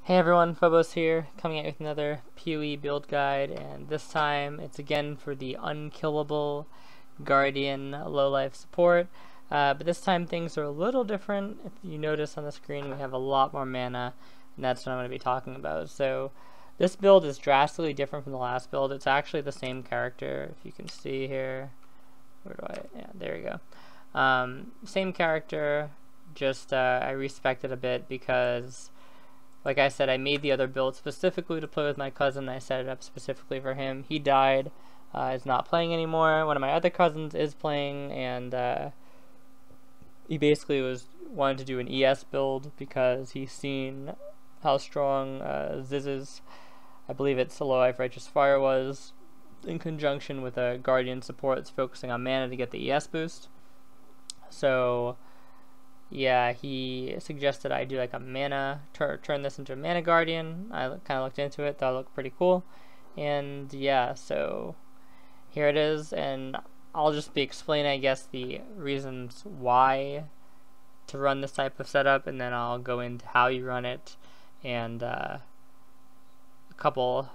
Hey everyone, Phobos here, coming out with another PoE build guide, and this time it's again for the Unkillable Guardian low-life support, but this time things are a little different. If you notice on the screen, we have a lot more mana, and that's what I'm going to be talking about. So this build is drastically different from the last build. It's actually the same character, if you can see here. Yeah, there you go. Same character, just I respected a bit because, like I said, I made the other build specifically to play with my cousin. I set it up specifically for him. He died, is not playing anymore. One of my other cousins is playing, and he basically wanted to do an ES build because he's seen how strong Ziz's, I believe it's Low Life Righteous Fire, was in conjunction with a Guardian support that's focusing on mana to get the ES boost. So yeah, he suggested I do like a mana, turn this into a mana guardian. I kind of looked into it, thought it looked pretty cool. And yeah, so here it is, and I'll just be explaining, I guess, the reasons why to run this type of setup, and then I'll go into how you run it, and a couple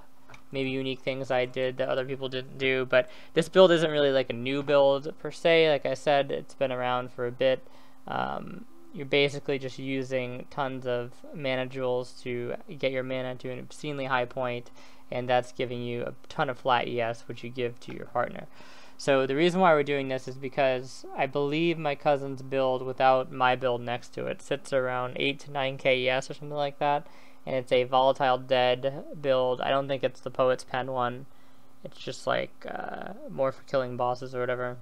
maybe unique things I did that other people didn't do. But this build isn't really like a new build per se. Like I said, it's been around for a bit. You're basically just using tons of mana jewels to get your mana to an obscenely high point, and that's giving you a ton of flat ES, which you give to your partner. So the reason why we're doing this is because I believe my cousin's build without my build next to it sits around 8 to 9k ES or something like that, and it's a volatile dead build. I don't think it's the Poet's Pen one. It's just like more for killing bosses or whatever.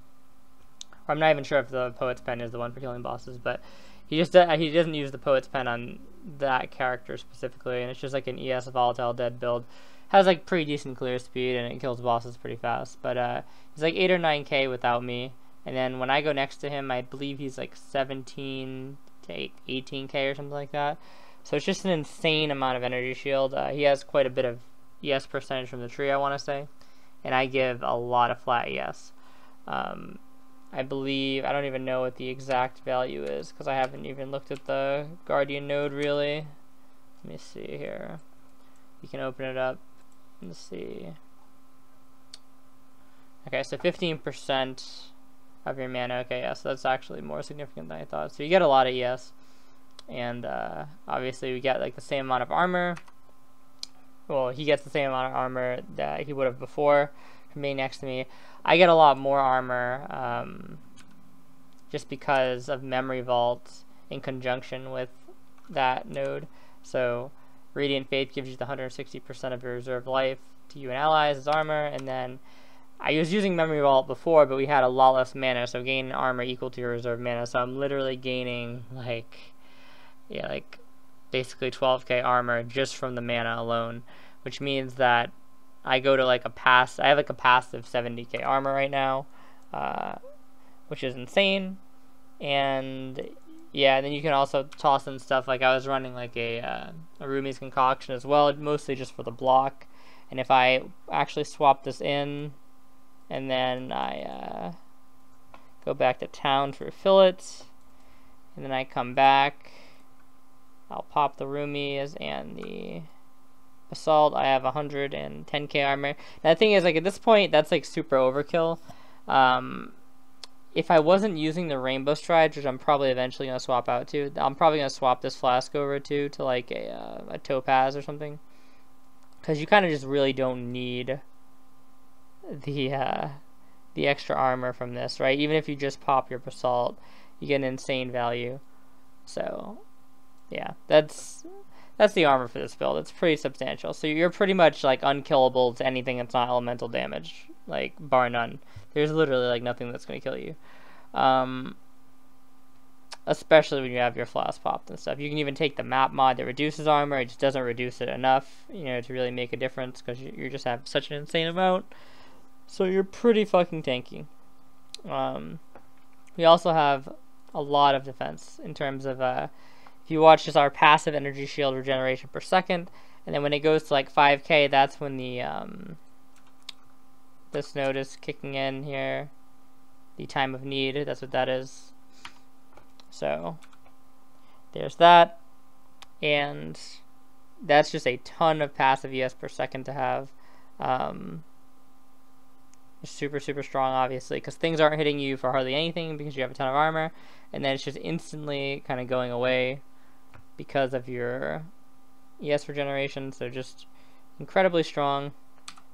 I'm not even sure if the Poet's Pen is the one for killing bosses, but he doesn't use the Poet's Pen on that character specifically, and it's just like an ES volatile dead build. Has like pretty decent clear speed, and it kills bosses pretty fast. But he's like 8 or 9k without me, and then when I go next to him, I believe he's like 17 to 18k or something like that. So it's just an insane amount of energy shield. He has quite a bit of ES percentage from the tree, I want to say, and I give a lot of flat ES. I believe, I don't even know what the exact value is because I haven't even looked at the Guardian node really. Let me see here. You can open it up and see. Okay, so 15% of your mana. Okay, yeah, so that's actually more significant than I thought. So you get a lot of ES, and obviously we get like the same amount of armor. Well, he gets the same amount of armor that he would have before from being next to me. I get a lot more armor just because of Memory Vault in conjunction with that node. So Radiant Faith gives you the 160% of your reserved life to you and allies as armor, and then I was using Memory Vault before, but we had a lot less mana, so gain armor equal to your reserved mana. So I'm literally gaining like basically 12k armor just from the mana alone, which means that I go to like I have like a passive 70k armor right now, which is insane. And yeah, then you can also toss in stuff like I was running like a Rumi's Concoction as well, mostly just for the block. And if I actually swap this in, and then I go back to town to refill it, and then I come back, I'll pop the Rumis and the Assault. I have 110k armor. Now the thing is, like, at this point, that's like super overkill. If I wasn't using the Rainbow Strides, which I'm probably eventually gonna swap out to, I'm probably gonna swap this flask over to like a Topaz or something, because you kind of just really don't need the extra armor from this, right? Even if you just pop your Basalt, you get an insane value. So yeah, that's the armor for this build. It's pretty substantial. So you're pretty much like unkillable to anything that's not elemental damage, like bar none. There's literally like nothing that's going to kill you. Especially when you have your flask popped and stuff. You can even take the map mod that reduces armor. It just doesn't reduce it enough, you know, to really make a difference, because you just have such an insane amount. So you're pretty fucking tanky. We also have a lot of defense in terms of if you watch just our passive energy shield regeneration per second, and then when it goes to like 5k, that's when the this node is kicking in here, the time of need, that's what that is. So there's that. And that's just a ton of passive ES per second to have. Super, super strong, obviously, because things aren't hitting you for hardly anything because you have a ton of armor, and then it's just instantly kind of going away because of your ES regeneration. So just incredibly strong.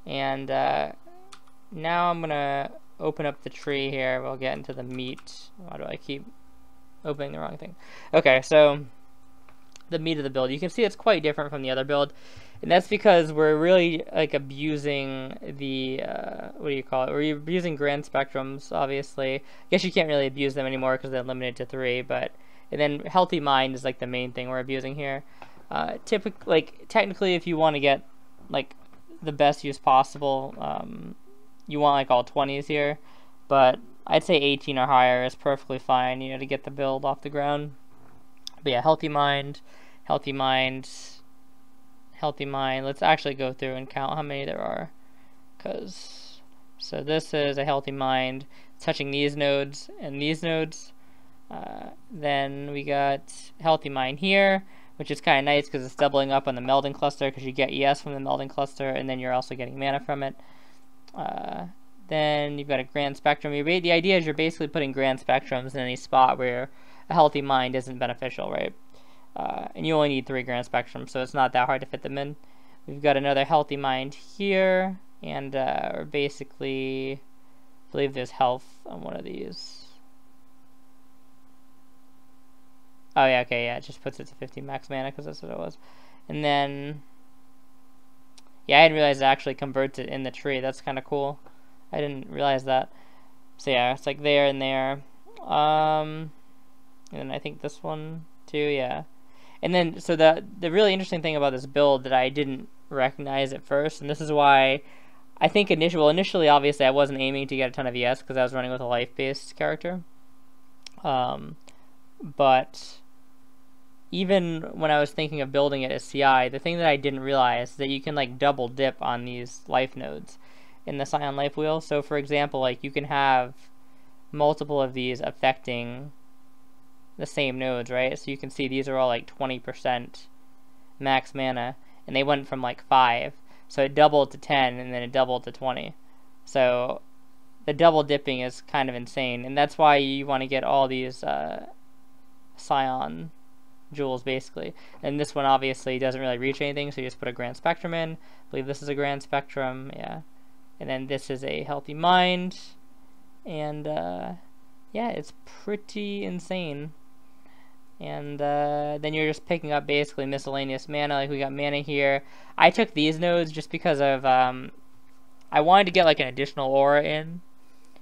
And now I'm gonna open up the tree here. We'll get into the meat. Why do I keep opening the wrong thing? Okay, so the meat of the build. You can see it's quite different from the other build, and that's because we're really like abusing the what do you call it? We're abusing grand spectrums. Obviously, I guess you can't really abuse them anymore because they're limited to 3. But and then healthy mind is like the main thing we're abusing here. Technically, if you want to get like the best use possible, you want like all 20s here, but I'd say 18 or higher is perfectly fine, you know, to get the build off the ground. But yeah, healthy mind, healthy mind, healthy mind. Let's actually go through and count how many there are. So this is a healthy mind, touching these nodes and these nodes. Then we got healthy mind here, which is kind of nice because it's doubling up on the melding cluster because you get ES from the melding cluster, and then you're also getting mana from it. Then you've got a grand spectrum. The idea is you're basically putting grand spectrums in any spot where a healthy mind isn't beneficial, right? And you only need 3 grand spectrums, so it's not that hard to fit them in. We've got another healthy mind here, and we're basically, I believe there's health on one of these. Oh yeah, okay, yeah, it just puts it to 50 max mana because that's what it was. And then, yeah, I didn't realize it actually converts it in the tree. That's kind of cool. I didn't realize that. So yeah, it's like there and there. And then I think this one too, yeah. And then, so the really interesting thing about this build that I didn't recognize at first, and this is why I think initially, obviously, I wasn't aiming to get a ton of ES because I was running with a life-based character. But even when I was thinking of building it as CI, the thing that I didn't realize is that you can like double dip on these life nodes in the Scion life wheel. So for example, like you can have multiple of these affecting the same nodes, right? So you can see these are all like 20% max mana, and they went from like 5. So it doubled to 10, and then it doubled to 20. So the double dipping is kind of insane, and that's why you want to get all these Scion jewels, basically. And this one obviously doesn't really reach anything, so you just put a grand spectrum in. I believe this is a grand spectrum, yeah. And then this is a healthy mind, and yeah, it's pretty insane. And then you're just picking up basically miscellaneous mana. Like we got mana here. I took these nodes just because of I wanted to get like an additional aura in,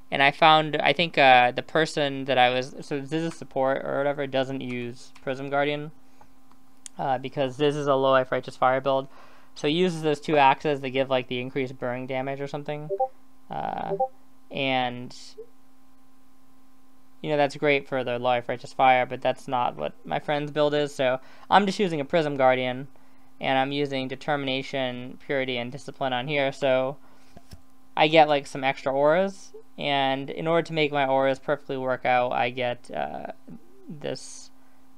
and I found, I think the person that I was, so this is support or whatever, doesn't use Prism Guardian because this is a low life righteous fire build. So he uses those 2 axes to give like the increased burning damage or something, and you know, that's great for the life righteous fire, but that's not what my friend's build is. So I'm just using a Prism Guardian, and I'm using determination, purity, and discipline on here. So I get like some extra auras, and in order to make my auras perfectly work out, I get this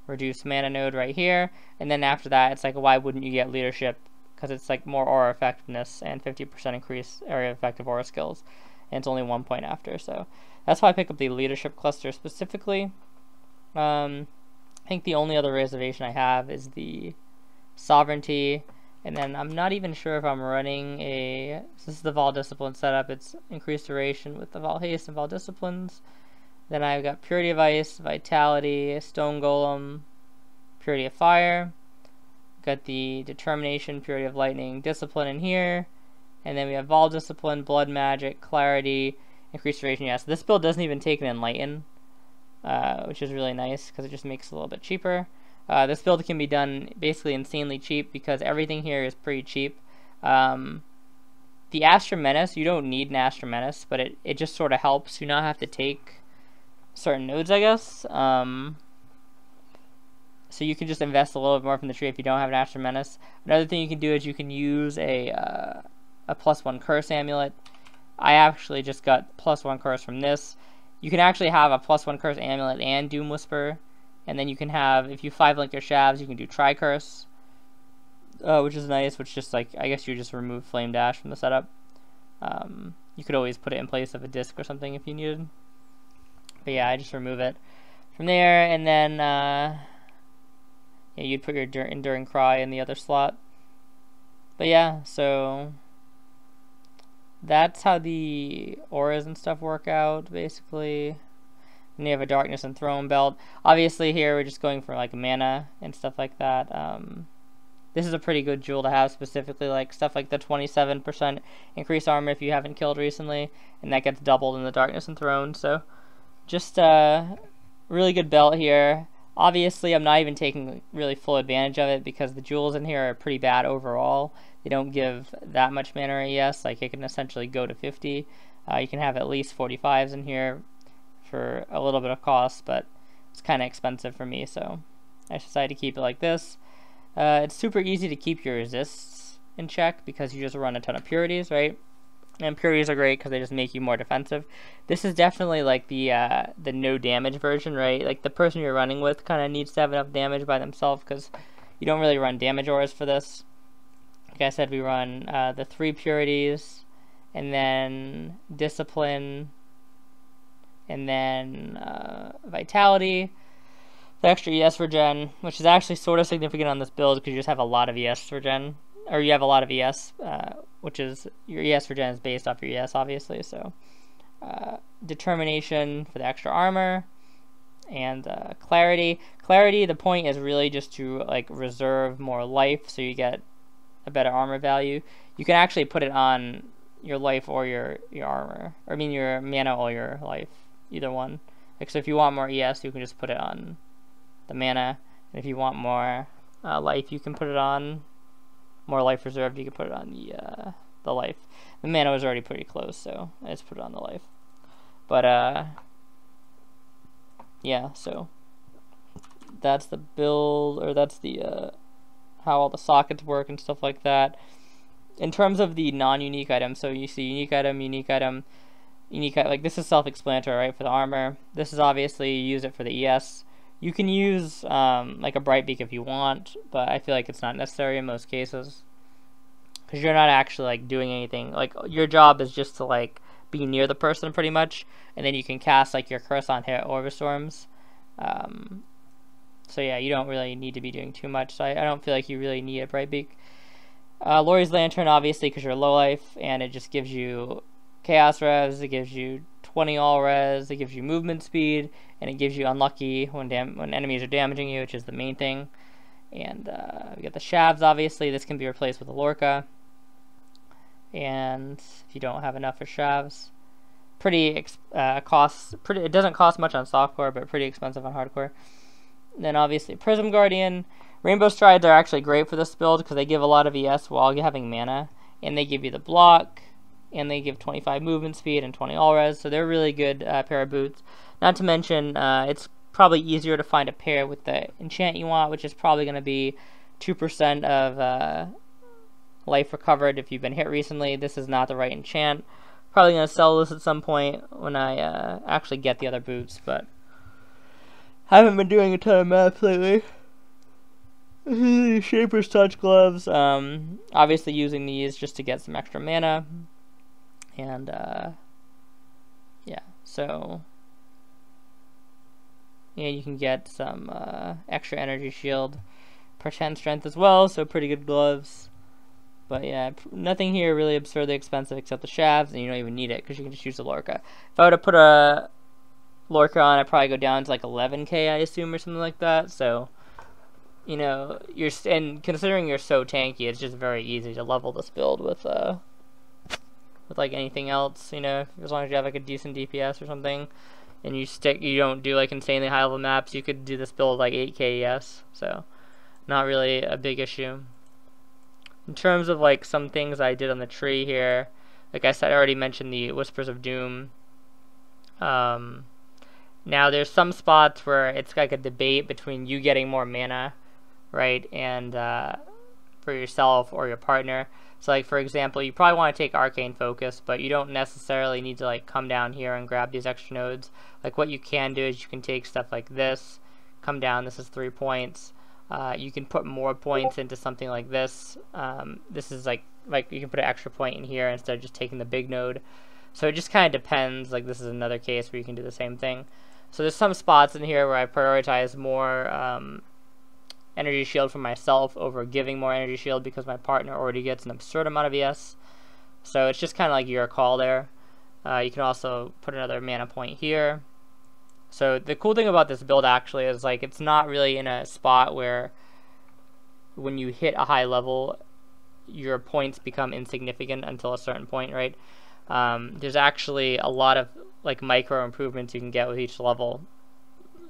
reduced mana node right here. And then after that, it's like, why wouldn't you get leadership? Because it's like more aura effectiveness and 50% increase area effective aura skills, and it's only 1 point after. So that's why I pick up the leadership cluster specifically. I think the only other reservation I have is the sovereignty, and then I'm not even sure if I'm running a, so this is the Vol Discipline setup. It's increased duration with the Vol Haste and Vol Disciplines. Then I've got Purity of Ice, Vitality, Stone Golem, Purity of Fire. Got the Determination, Purity of Lightning, Discipline in here. And then we have Vol Discipline, Blood Magic, Clarity, increased duration. Yeah, so this build doesn't even take an Enlighten, which is really nice because it just makes it a little bit cheaper. This build can be done basically insanely cheap because everything here is pretty cheap. The Astra Menace, you don't need an Astra Menace, but it just sort of helps you not have to take certain nodes, I guess. So you can just invest a little bit more from the tree if you don't have an Astra Menace. Another thing you can do is you can use a +1 curse amulet. I actually just got +1 curse from this. You can actually have a +1 curse amulet and Doom Whisper, and then you can have, if you 5-link your shavs, you can do Tri-Curse. which is nice, which just like, I guess you just remove Flame Dash from the setup. You could always put it in place of a disc or something if you needed. But yeah, I just remove it from there, and then yeah, you'd put your Enduring Cry in the other slot. But yeah, so that's how the auras and stuff work out, basically. And you have a Darkness and Throne Belt. Obviously here we're just going for like mana and stuff like that. This is a pretty good jewel to have, specifically like stuff like the 27% increased armor if you haven't killed recently, and that gets doubled in the Darkness and Throne. So just a really good belt here. Obviously I'm not even taking really full advantage of it because the jewels in here are pretty bad overall. They don't give that much mana or ES. Like it can essentially go to 50. You can have at least 45s in here for a little bit of cost, but it's kind of expensive for me, so I decided to keep it like this. It's super easy to keep your resists in check because you just run a ton of purities, right? And purities are great because they just make you more defensive. This is definitely like the no damage version, right? Like the person you're running with kind of needs to have enough damage by themselves because you don't really run damage auras for this. Like I said, we run the 3 purities, and then discipline, and then vitality, the extra ES regen, which is actually sort of significant on this build because you just have a lot of ES regen, or you have a lot of ES, which is, your ES regen is based off your ES, obviously, so determination for the extra armor, and clarity. Clarity, the point is really just to like reserve more life so you get a better armor value. You can actually put it on your life or your armor, or I mean your mana or your life, either one. Like, so if you want more ES, you can just put it on the mana, and if you want more life, you can put it on more life reserved. You can put it on the life. The mana was already pretty close, so I just put it on the life. But yeah, so that's the build, or that's the how all the sockets work and stuff like that. In terms of the non-unique items, so you see unique item, like this is self-explanatory, right, for the armor. This is obviously, you use it for the ES. You can use like a Bright Beak if you want, but I feel like it's not necessary in most cases because you're not actually like doing anything. Like your job is just to like be near the person pretty much, and then you can cast like your curse on hit Orb Storms. So yeah, you don't really need to be doing too much. So I don't feel like you really need a Bright Beak. Lori's Lantern, obviously, because you're low life, and it just gives you Chaos Res, it gives you 20 all res, it gives you movement speed, and it gives you unlucky when enemies are damaging you, which is the main thing. And we got the Shavs, obviously. This can be replaced with a Lorca. And if you don't have enough for Shavs, it doesn't cost much on softcore, but pretty expensive on hardcore. And then obviously Prism Guardian. Rainbow Strides are actually great for this build because they give a lot of ES while having mana, and they give you the block, and they give 25 movement speed and 20 all res, so they're a really good pair of boots. Not to mention, it's probably easier to find a pair with the enchant you want, which is probably going to be 2% of life recovered if you've been hit recently. This is not the right enchant. Probably going to sell this at some point when I actually get the other boots, but I haven't been doing a ton of math lately. Shaper's Touch gloves, obviously using these just to get some extra mana, and yeah, so yeah, you can get some extra energy shield per 10 strength as well, so pretty good gloves. But yeah, nothing here really absurdly expensive except the Shavs, and you don't even need it because you can just use the Lorca. If I were to put a Lorca on, I'd probably go down to like 11k, I assume, or something like that, so you know, and considering you're so tanky, it's just very easy to level this build with like anything else, you know, as long as you have like a decent DPS or something, and you don't do like insanely high level maps, you could do this build like 8k ES, so not really a big issue. In terms of like some things I did on the tree here, like I said, I already mentioned the Whispers of Doom. Now there's some spots where it's like a debate between you getting more mana, right, and for yourself or your partner. So like for example, you probably want to take Arcane Focus, but you don't necessarily need to like come down here and grab these extra nodes. Like what you can do is you can take stuff like this, come down, this is 3 points, You can put more points into something like this. This is like you can put an extra point in here instead of just taking the big node. So it just kind of depends. Like this is another case where you can do the same thing. So there's some spots in here where I prioritize more energy shield for myself over giving more energy shield because my partner already gets an absurd amount of ES. So it's just kind of like your call there. You can also put another mana point here. So the cool thing about this build actually is like it's not really in a spot where when you hit a high level your points become insignificant until a certain point, right? There's actually a lot of like micro improvements you can get with each level.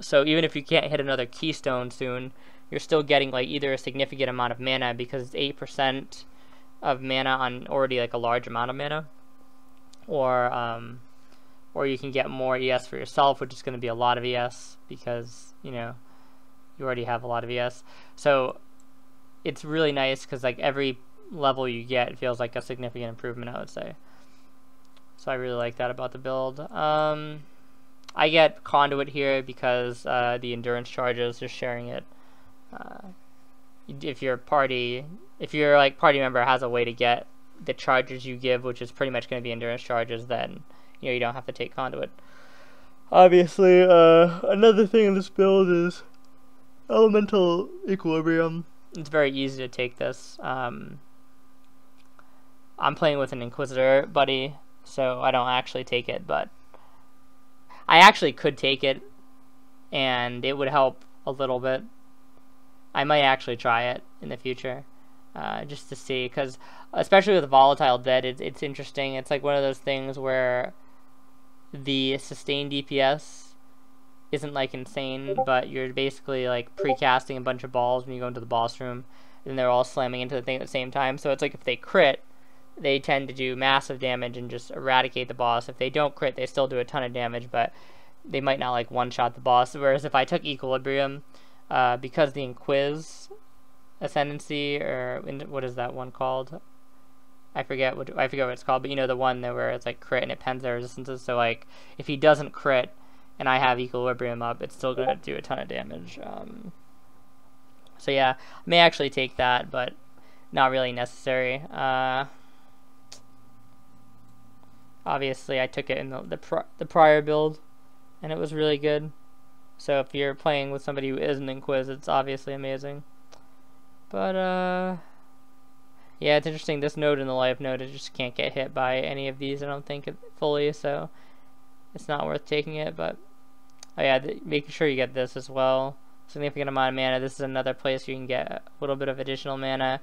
So even if you can't hit another keystone soon, you're still getting like either a significant amount of mana because it's 8% of mana on already like a large amount of mana, or you can get more ES for yourself, which is going to be a lot of ES because you know you already have a lot of ES. So it's really nice because like every level you get, it feels like a significant improvement, I would say. So I really like that about the build. I get Conduit here because the endurance charges, just sharing it. If your party member has a way to get the charges you give, which is pretty much going to be endurance charges, then you don't have to take Conduit. Obviously, another thing in this build is Elemental Equilibrium. It's very easy to take this. I'm playing with an Inquisitor buddy, so I don't actually take it, but I actually could take it, and it would help a little bit. I might actually try it in the future, just to see, because especially with Volatile Dead, it's interesting. It's like one of those things where the sustained DPS isn't like insane, but you're basically like pre-casting a bunch of balls when you go into the boss room, and they're all slamming into the thing at the same time. So it's like if they crit, they tend to do massive damage and just eradicate the boss. If they don't crit, they still do a ton of damage, but they might not like one-shot the boss. Whereas if I took Equilibrium, because the Inquis Ascendancy, or what is that one called? I forget what it's called, but you know the one where it's like crit and it pens their resistances. So like if he doesn't crit and I have Equilibrium up, it's still gonna do a ton of damage. So yeah, I may actually take that, but not really necessary. Obviously, I took it in the prior build, and it was really good. So if you're playing with somebody who isn't Inquis, it's obviously amazing. But yeah, it's interesting. This node and the life node, it just can't get hit by any of these. I don't think fully, so it's not worth taking it. But oh yeah, making sure you get this as well. Significant amount of mana. This is another place you can get a little bit of additional mana.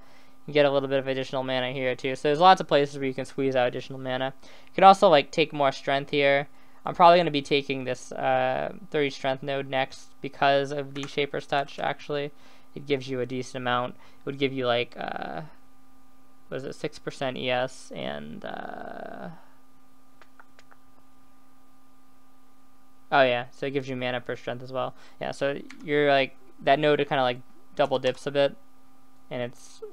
You get a little bit of additional mana here too. So there's lots of places where you can squeeze out additional mana. You can also like take more strength here. I'm probably going to be taking this 30 strength node next because of the Shaper's Touch. Actually, it gives you a decent amount. It would give you like what is it, 6% ES and oh yeah, so it gives you mana per strength as well. Yeah, so you're like that node kind of like double dips a bit, and it's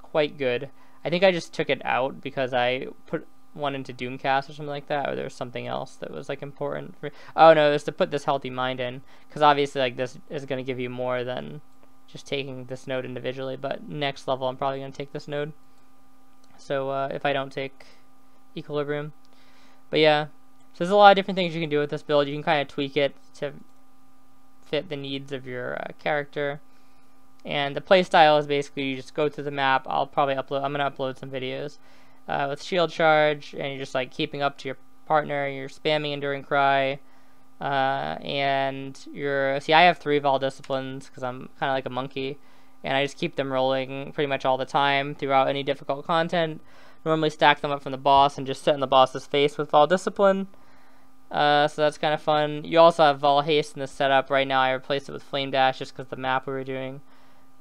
quite good. I think I just took it out because I put one into Doomcast or something like that, or there was something else that was like important for. Oh no, it was to put this Healthy Mind in, because obviously like this is going to give you more than just taking this node individually. But next level, I'm probably going to take this node. So if I don't take Equilibrium, but yeah, so there's a lot of different things you can do with this build. You can kind of tweak it to fit the needs of your character. And the playstyle is basically you just go through the map. I'm going to upload some videos with shield charge, and you're just like keeping up to your partner. You're spamming Enduring Cry, and see, I have 3 Vol Disciplines because I'm kind of like a monkey, and I just keep them rolling pretty much all the time throughout any difficult content. Normally stack them up from the boss and just sit in the boss's face with Vol Discipline. So that's kind of fun. You also have Vol Haste in this setup. Right now I replaced it with Flame Dash just because the map we were doing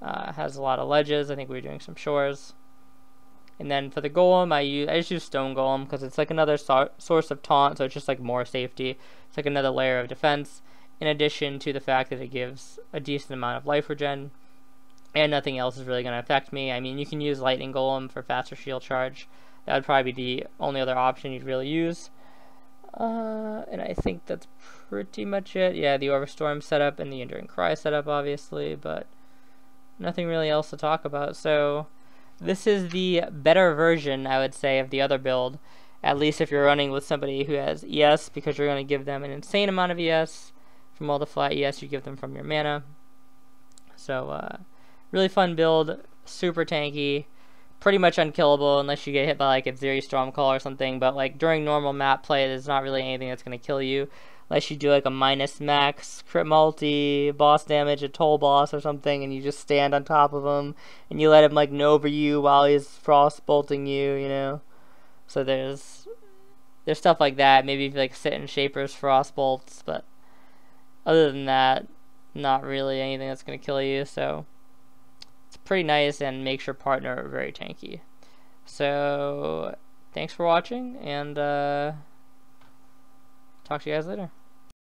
has a lot of ledges. I think we were doing some shores. And then for the Golem, I just use Stone Golem because it's like another source of taunt, so it's just like more safety. It's like another layer of defense, in addition to the fact that it gives a decent amount of life regen, and nothing else is really going to affect me. I mean, you can use Lightning Golem for faster shield charge. That would probably be the only other option you'd really use. And I think that's pretty much it. Yeah, the Overstorm setup and the Enduring Cry setup, obviously, but nothing really else to talk about. So this is the better version, I would say, of the other build. At least if you're running with somebody who has ES, because you're going to give them an insane amount of ES. From all the flat ES you give them from your mana. So really fun build, super tanky, pretty much unkillable unless you get hit by like a Zeri Stormcall or something. But like during normal map play, there's not really anything that's going to kill you. Unless you do like a minus max crit multi, boss damage, a toll boss or something, and you just stand on top of him, and you let him like Nova you while he's frost bolting you, you know. So there's stuff like that. Maybe if you like sit in Shaper's frost bolts, but other than that, not really anything that's going to kill you. So it's pretty nice and makes your partner very tanky. So thanks for watching, and talk to you guys later.